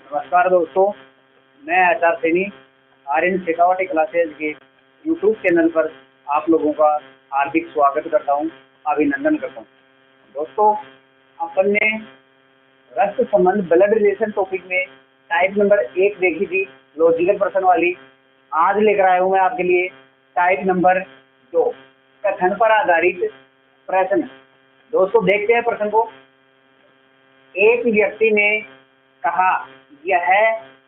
नमस्कार दोस्तों, मैं आचार्य सैनी आर्यन शेखावटी क्लासेज के यूट्यूब चैनल पर आप लोगों का हार्दिक स्वागत करता हूं, अभिनंदन करता हूं। दोस्तों, अपन ने रक्त संबंध ब्लड रिलेशन टॉपिक में टाइप नंबर 1 देखी थी, लॉजिकल प्रश्न वाली। आज लेकर आया हूं मैं आपके लिए टाइप नंबर 2, कथन पर आधारित प्रश्न। दोस्तों, देखते हैं प्रश्न को। एक व्यक्ति ने कहा, यह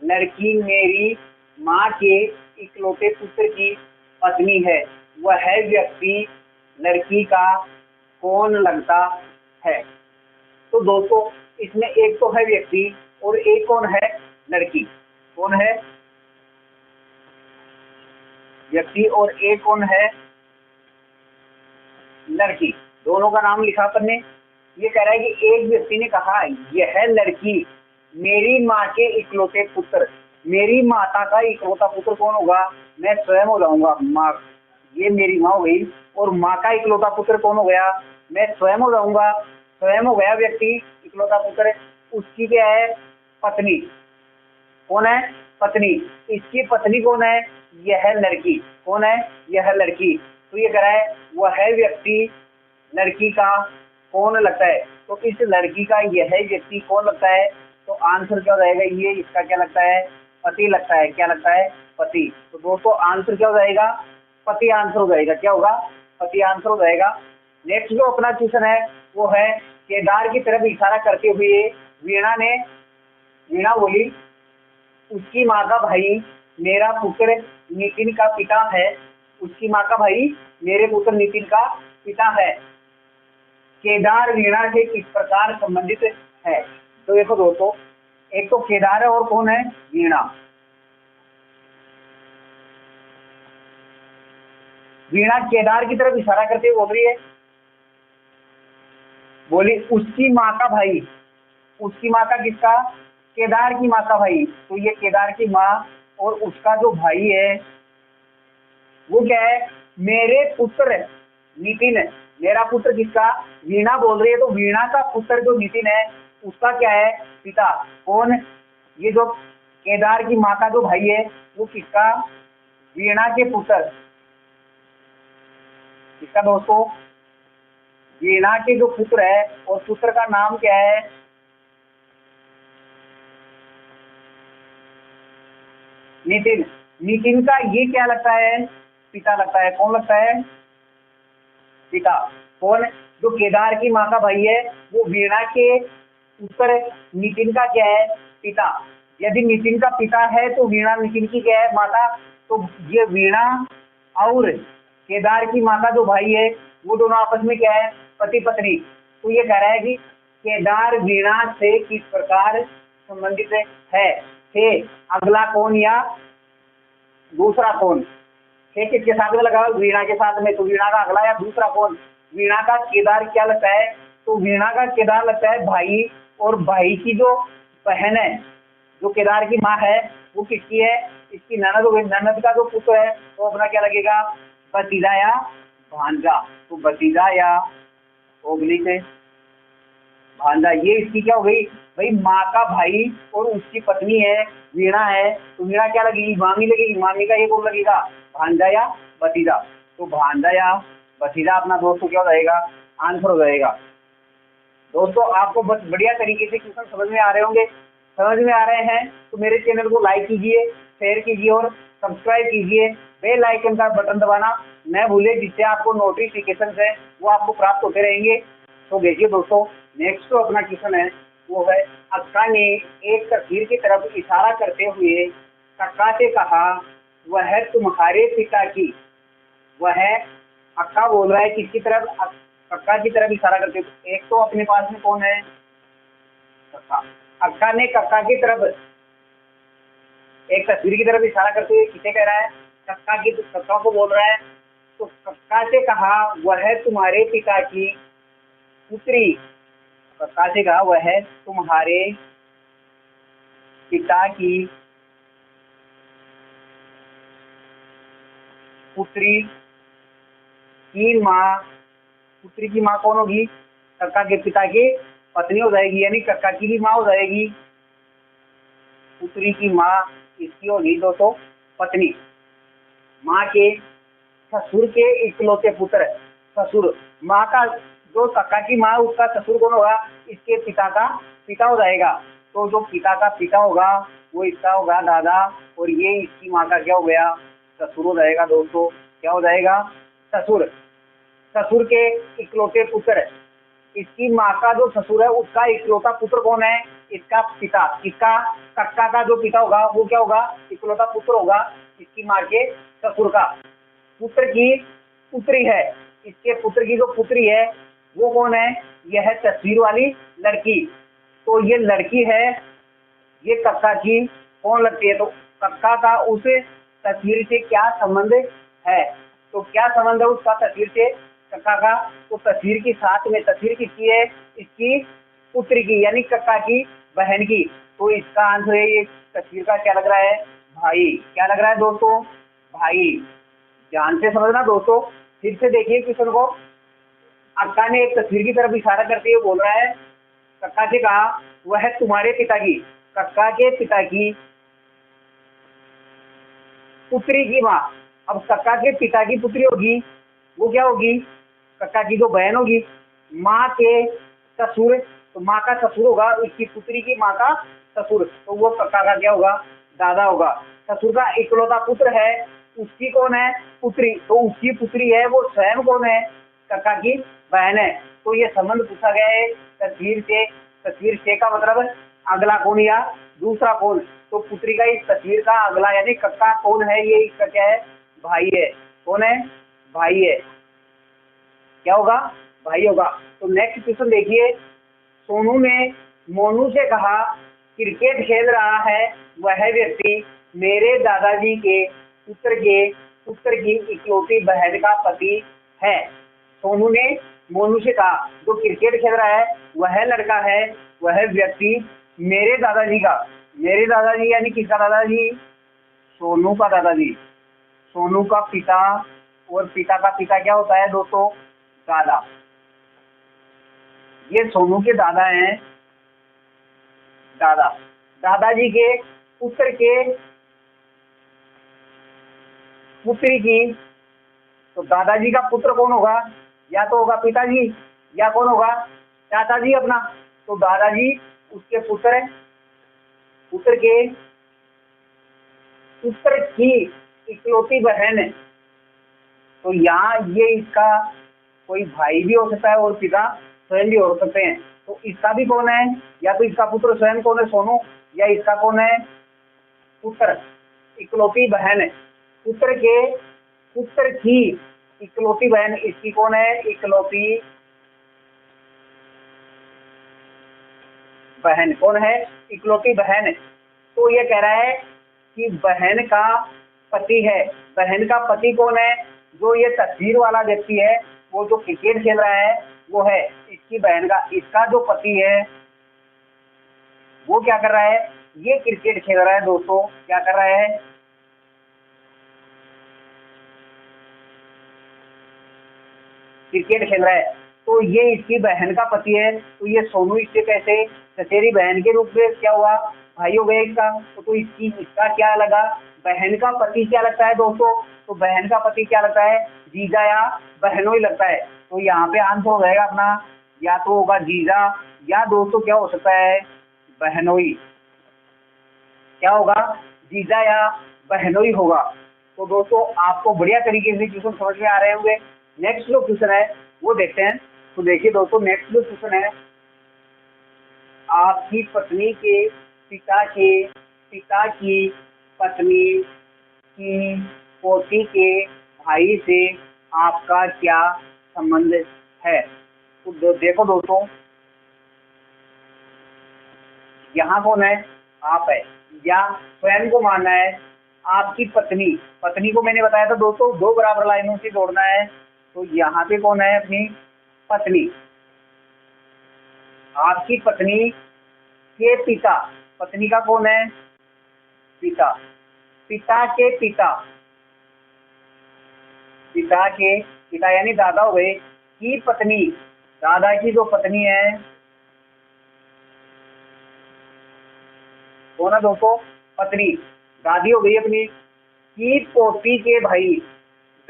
लड़की मेरी माँ के इकलौते पुत्र की पत्नी है। वह व्यक्ति लड़की का कौन लगता है? तो दोस्तों, इसमें एक तो है व्यक्ति और एक कौन है? लड़की। कौन है? व्यक्ति और एक कौन है? लड़की। दोनों का नाम लिखा अपन ने। ये कह रहा है कि एक व्यक्ति ने कहा, यह लड़की मेरी माँ के इकलौते पुत्र। मेरी माता का इकलौता पुत्र कौन होगा? मैं स्वयं हो जाऊंगा माँ। ये मेरी माँ हो गई। और माँ का इकलौता पुत्र कौन हो गया? मैं स्वयं हो जाऊंगा। स्वयं हो गया व्यक्ति इकलौता पुत्र। उसकी क्या है? पत्नी। कौन है? पत्नी। इसकी पत्नी कौन है? यह लड़की। कौन है? यह लड़की। तो ये कह रहा है, वह व्यक्ति लड़की का कौन लगता है? तो इस लड़की का यह व्यक्ति कौन लगता है? तो आंसर क्या हो जाएगा? ये इसका क्या लगता है? पति लगता है। क्या लगता है? पति। तो दोस्तों, आंसर क्या हो जाएगा? पति आंसर हो जाएगा। क्या होगा? पति आंसर हो जाएगा। नेक्स्ट जो अपना क्वेश्चन है वो है, केदार की तरफ इशारा करते हुए वीणा बोली, उसकी माँ का भाई मेरा पुत्र नितिन का पिता है। उसकी माँ का भाई मेरे पुत्र नितिन का पिता है। केदार वीणा से किस प्रकार संबंधित है? तो देखो दोस्तों, एक तो केदार है और कौन है? वीणा। वीणा केदार की तरफ इशारा करते हुए बोल रही है, बोली उसकी माँ का भाई। उसकी माँ का किसका? केदार की माँ का भाई। तो ये केदार की माँ और उसका जो भाई है वो क्या है? मेरे पुत्र नितिन। मेरा पुत्र किसका? वीणा बोल रही है। तो वीणा का पुत्र जो नितिन है उसका क्या है? पिता। कौन? ये जो केदार की माँ का जो भाई है वो किसका? वीणा के पुत्र। किसका दोस्तों? वीणा के जो पुत्र है, और पुत्र का नाम क्या है? नितिन। नितिन का ये क्या लगता है? पिता लगता है। कौन लगता है? पिता। कौन? जो केदार की माँ का भाई है वो वीणा के पुत्र नितिन का क्या है? पिता। यदि नितिन का पिता है तो वीणा नितिन की क्या है? माता। तो ये वीणा और केदार की माँ का जो भाई है वो दोनों आपस में क्या है? पति पत्नी। तो ये कह रहा है कि केदार वीणा से किस प्रकार संबंधित है? थे। अगला कौन या दूसरा कौन? थे किसके साथ में लगा? वीणा के साथ में। तो वीणा का अगला या दूसरा कौन? वीणा का केदार क्या लगता है? तो वीणा का केदार लगता है भाई। और भाई की जो बहन है, जो केदार की माँ है, वो किसकी है? इसकी ननद हो गई। ननद का जो पुत्र है वो अपना क्या लगेगा? भतीजा या भांजा। तो भतीजा या ओब्लिक भांजा, ये इसकी क्या हो गई? भाई माँ का भाई और उसकी पत्नी है, वीणा है। तो वीणा क्या लगेगी? मामी लगेगी। मामी का ये कौन लगेगा? भांजा या भतीजा। तो भांजा या भतीजा अपना दोस्तों क्या हो जाएगा? आंसर हो जाएगा। दोस्तों, आपको बस बढ़िया तरीके से क्वेश्चन समझ में आ रहे होंगे। समझ में आ रहे हैं तो मेरे चैनल को लाइक कीजिए, शेयर कीजिए और सब्सक्राइब कीजिए। बेल आइकन का बटन दबाना न भूले, जिससे आपको नोटिफिकेशन है वो आपको प्राप्त होते रहेंगे। तो देखिए दोस्तों, नेक्स्ट जो अपना क्वेश्चन है वो है, अक्का ने एक तस्वीर की तरफ इशारा करते हुए कक्का से कहा, वह तुम्हारे पिता की। वह अक्का बोल रहा है किसकी तरफ? कक्का की तरफ इशारा करते हुए। एक तो अपने पास में कौन है? कक्का। अक्का ने कक्का की तरफ एक तस्वीर की तरफ इशारा करते हुए किसे कह रहा है? कक्का को बोल रहा है। तो कक्का से कहा, वह तुम्हारे पिता की पुत्री। कक्का से कहा, वह तुम्हारे पिता की पुत्री की माँ। पुत्री की माँ कौन होगी? कक्का के पिता की पत्नी हो जाएगी, यानी कक्का की भी माँ हो जाएगी। पुत्री की माँ इसकी होगी दोस्तों पत्नी। माँ के ससुर के इकलौते पुत्र, ससुर माँ का जो कक्का की माँ उसका ससुर कौन होगा, इसके पिता का पिता हो जाएगा। तो जो पिता का पिता होगा वो इसका होगा दादा, और ये इसकी माँ का क्या हो गया, ससुर हो जाएगा दोस्तों। क्या हो जाएगा, ससुर। ससुर के इकलौते पुत्र, इसकी माँ का जो ससुर है उसका इकलौता पुत्र कौन है, इसका पिता। इसका कक्का का जो पिता होगा वो क्या होगा, इकलौता पुत्र होगा इसकी माँ के ससुर का। पुत्र की पुत्री है, इसके पुत्र की जो पुत्री है वो कौन है, यह है तस्वीर वाली लड़की। तो ये लड़की है, ये कक्का की कौन लगती है, तो कक्का का उस तस्वीर से क्या संबंध है, तो क्या संबंध है उसका तस्वीर से कक्का का, तो तस्वीर की साथ में, तस्वीर किसकी है, इसकी पुत्री की यानी कक्का की बहन की। तो इसका आंसर है ये तस्वीर का क्या लग रहा है, भाई। क्या लग रहा है दोस्तों, भाई। ध्यान से समझना दोस्तों, फिर से देखिए क्वेश्चन को। अक्का ने एक तस्वीर की तरफ इशारा करते हुए बोल रहा है, कक्का से कहा वह तुम्हारे पिता की, कक्का के पिता की पुत्री की माँ। अब कक्का के पिता की पुत्री होगी वो क्या होगी, कक्का की जो बहन होगी। माँ के ससुर, तो माँ का ससुर होगा इसकी पुत्री की माँ का ससुर, तो वो कक्का का क्या होगा, दादा होगा। ससुर का इकलौता पुत्र है, उसकी कौन है, पुत्री, तो उसकी पुत्री है वो स्वयं कौन है, कक्का की बहन है। तो ये संबंध पूछा गया है तस्वीर से। तस्वीर से का मतलब अगला कौन या दूसरा कौन, तो पुत्री का इस तस्वीर का अगला यानी कक्का कौन है, ये इसका क्या है, भाई है। कौन है, भाई है। क्या होगा, भाई होगा। तो नेक्स्ट क्वेश्चन देखिए, सोनू ने मोनू से कहा क्रिकेट खेल रहा है वह व्यक्ति मेरे दादाजी के पुत्र की इकलौती बहन का पति है। सोनू ने मोनू से कहा जो क्रिकेट खेल रहा है वह लड़का है, वह व्यक्ति मेरे दादाजी का, मेरे दादाजी यानी किसका दादाजी, सोनू का दादाजी, सोनू का पिता, और पिता का पिता क्या होता है दोस्तों, दादा। ये सोनू के दादा हैं, दादा। दादाजी के पुत्र के पुत्री की, तो दादाजी का पुत्र कौन होगा, या तो होगा पिताजी या कौन होगा, चाचाजी अपना। तो दादाजी उसके पुत्र के पुत्र की इकलौती बहन है। तो यहाँ ये इसका कोई भाई भी हो सकता है और पिता स्वयं भी हो सकते हैं। तो इसका भी कौन है, या तो इसका पुत्र स्वयं कौन है सोनू, या इसका कौन है पुत्र, इकलौती बहन। पुत्र की इकलौती बहन इसकी कौन है, इकलौती बहन। कौन है, इकलौती बहन। तो ये कह रहा है कि बहन का पति है। बहन का पति कौन है, जो ये तस्वीर वाला व्यक्ति है, वो जो क्रिकेट खेल रहा है वो है इसकी बहन का। इसका जो पति है वो क्या कर रहा है, ये क्रिकेट खेल रहा है दोस्तों। क्या कर रहा है, क्रिकेट खेल रहा है। तो ये इसकी बहन का पति है। तो ये सोनू इससे कैसे चचेरी बहन के रूप में क्या हुआ, भाई हो गया इसका। तो इसका क्या लगा, बहन का पति क्या लगता है दोस्तों, तो बहन का पति क्या लगता है, जीजा या बहनोई लगता है। तो यहाँ पे आंसर हो जाएगा अपना, या तो होगा जीजा या दोस्तों क्या हो सकता है, बहनोई। क्या होगा, जीजा या बहनोई होगा। तो दोस्तों आपको बढ़िया तरीके से क्वेश्चन समझ में आ रहे होंगे। नेक्स्ट जो क्वेश्चन है वो देखते हैं। तो देखिए दोस्तों, नेक्स्ट जो क्वेश्चन है, आपकी पत्नी के पिता की पत्नी की पोती के भाई से आपका क्या संबंध है। तो देखो दोस्तों, यहाँ कौन है, आप है, या स्वयं को मानना है आपकी पत्नी। पत्नी को मैंने बताया था दोस्तों दो बराबर लाइनों से जोड़ना है। तो यहाँ पे कौन है, अपनी पत्नी। आपकी पत्नी के पिता, पत्नी का कौन है, पिता। पिता के पिता, पिता के पिता यानी दादा हो गए, की पत्नी, दादा की जो पत्नी है कौन है दोस्तों, पत्नी। दादी हो गई अपनी की पोती के भाई,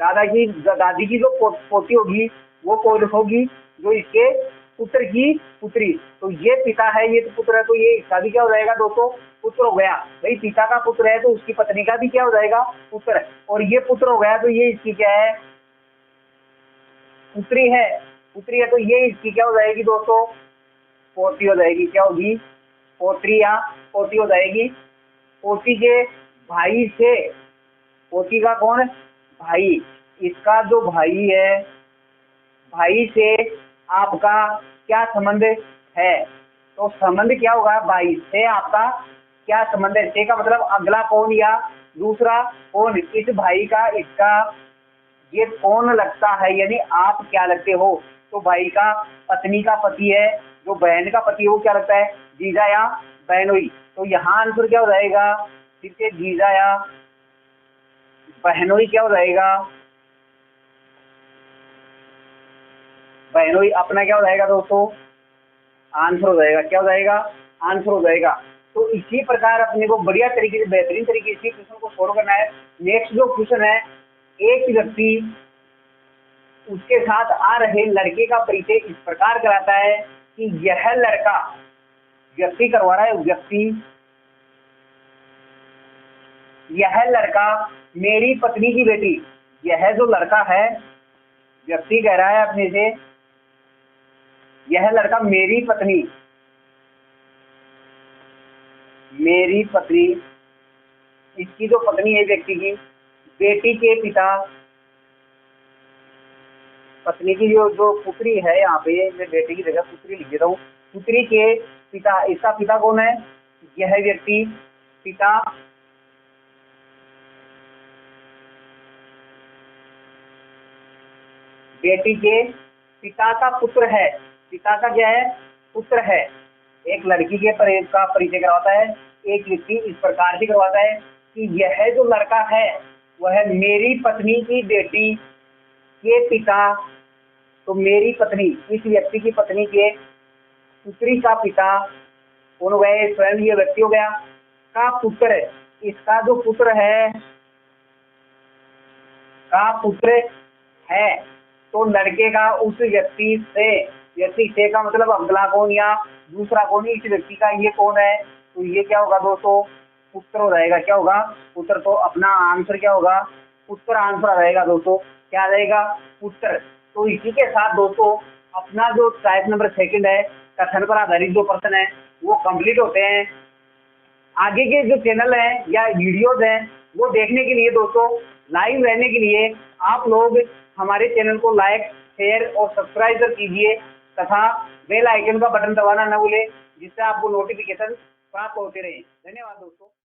दादी की जो पोती होगी वो कौन होगी, जो इसके पुत्र की पुत्री। तो ये पिता है, ये तो पुत्र है, तो ये इसका भी क्या हो जाएगा दोस्तों, पुत्र हो गया। भाई पिता का पुत्र है तो उसकी पत्नी का भी क्या हो जाएगा, पुत्र। और ये पुत्र हो गया तो ये इसकी क्या है, पुत्री है। पुत्री है तो ये इसकी क्या हो जाएगी दोस्तों, पोती हो जाएगी। क्या होगी, पोत्री या पोती हो जाएगी। पोती के भाई से, पोती का कौन, भाई, इसका जो भाई है, भाई से आपका क्या संबंध है, तो संबंध क्या होगा, भाई से आपका क्या संबंध है। से का मतलब अगला कौन या दूसरा कौन, इस भाई का इसका ये कौन लगता है, यानी आप क्या लगते हो। तो भाई का पत्नी का पति है, जो बहन का पति है वो क्या लगता है, जीजा या बहनोई। तो यहाँ आंसर क्या हो जाएगा, फिर से जीजा या बहनोई क्या हो जाएगा, बहनोई अपना क्या हो जाएगा दोस्तों, आंसर हो जाएगा। क्या हो जाएगा, आंसर हो जाएगा। तो इसी प्रकार अपने को बढ़िया तरीके से, बेहतरीन तरीके से क्वेश्चन को सोल्व करना है। नेक्स्ट जो क्वेश्चन है, एक व्यक्ति उसके साथ आ रहे लड़के का परिचय इस प्रकार कराता है कि यह लड़का, व्यक्ति करवा रहा है, व्यक्ति, यह लड़का मेरी पत्नी की बेटी। यह जो लड़का है, व्यक्ति कह रहा है अपने से, यह लड़का मेरी पत्नी, मेरी पत्नी, इसकी जो पत्नी है व्यक्ति की, बेटी के पिता, पत्नी की जो जो पुत्री है, यहाँ पे मैं बेटी की जगह पुत्री लिख देता हूँ, पुत्री के पिता, इसका पिता कौन है, यह व्यक्ति पिता, बेटी के पिता का पुत्र है। पिता का क्या है, पुत्र है। एक लड़की के का परिचय करवाता है, एक व्यक्ति इस प्रकार से करवाता है कि यह जो लड़का है वह मेरी पत्नी की बेटी के पिता, तो मेरी पत्नी, इस व्यक्ति की पत्नी के पुत्री का पिता कौन हो गया, स्वयं ये व्यक्ति हो गया, का पुत्र, इसका जो पुत्र है, का पुत्र है। तो लड़के का उस व्यक्ति से, व्यक्ति से का मतलब अगला कौन या दूसरा कौन, इस व्यक्ति का ये कौन है, तो ये क्या होगा दोस्तों, पुत्र हो जाएगा। क्या होगा, पुत्र। तो अपना आंसर क्या होगा, पुत्र आंसर आ जाएगा दोस्तों। क्या आ जाएगा, पुत्र। तो इसी के साथ दोस्तों अपना जो टाइप नंबर 2 है, कथन पर आधारित जो प्रश्न है वो कंप्लीट होते हैं। आगे के जो चैनल है या वीडियोज हैं वो देखने के लिए दोस्तों, लाइव रहने के लिए आप लोग हमारे चैनल को लाइक, शेयर और सब्सक्राइब कीजिए तथा बेल आइकन का बटन दबाना न भूलें, जिससे आपको नोटिफिकेशन प्राप्त होते रहे। धन्यवाद दोस्तों।